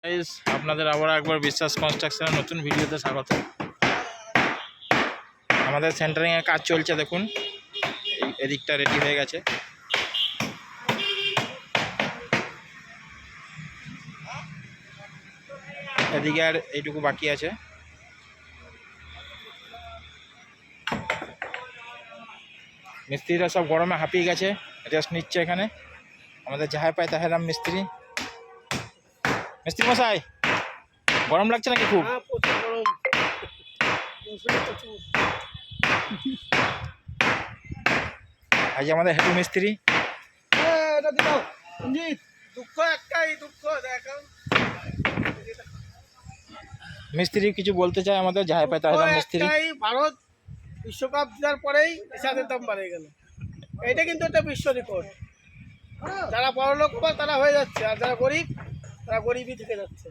Guys আপনাদের আবার একবার বিশ্বাস কনস্ট্রাকশনের নতুন ভিডিওতে স্বাগত। আমাদের সেন্টারিং এর কাজ চলছে, দেখুন এদিকটা রেডি হয়ে গেছে। এদিকে আর এইটুকু বাকি আছে। মিস্ত্রিরা সব গরমে হাঁপিয়ে গেছে, রেস্ট নিচ্ছে এখানে। আমাদের যাহাই পায় তাহাই দাম মিস্ত্রি। মিস্ত্রি মশাই, গরম লাগছে নাকি খুব? আজ আমাদের হেতু মিস্ত্রি। মিস্ত্রি কিছু বলতে চায় আমাদের যাহাই পায় তাহাই দাম মিস্ত্রি। ভারত বিশ্বকাপ জেতার পরেই এসাদের দাম বাড়ে গেল। এটা কিন্তু একটা বিশ্ব রেকর্ড। যারা বড় লোক তারা হয়ে যাচ্ছে, আর যারা গরিব তারা গরিবই থেকে যাচ্ছে।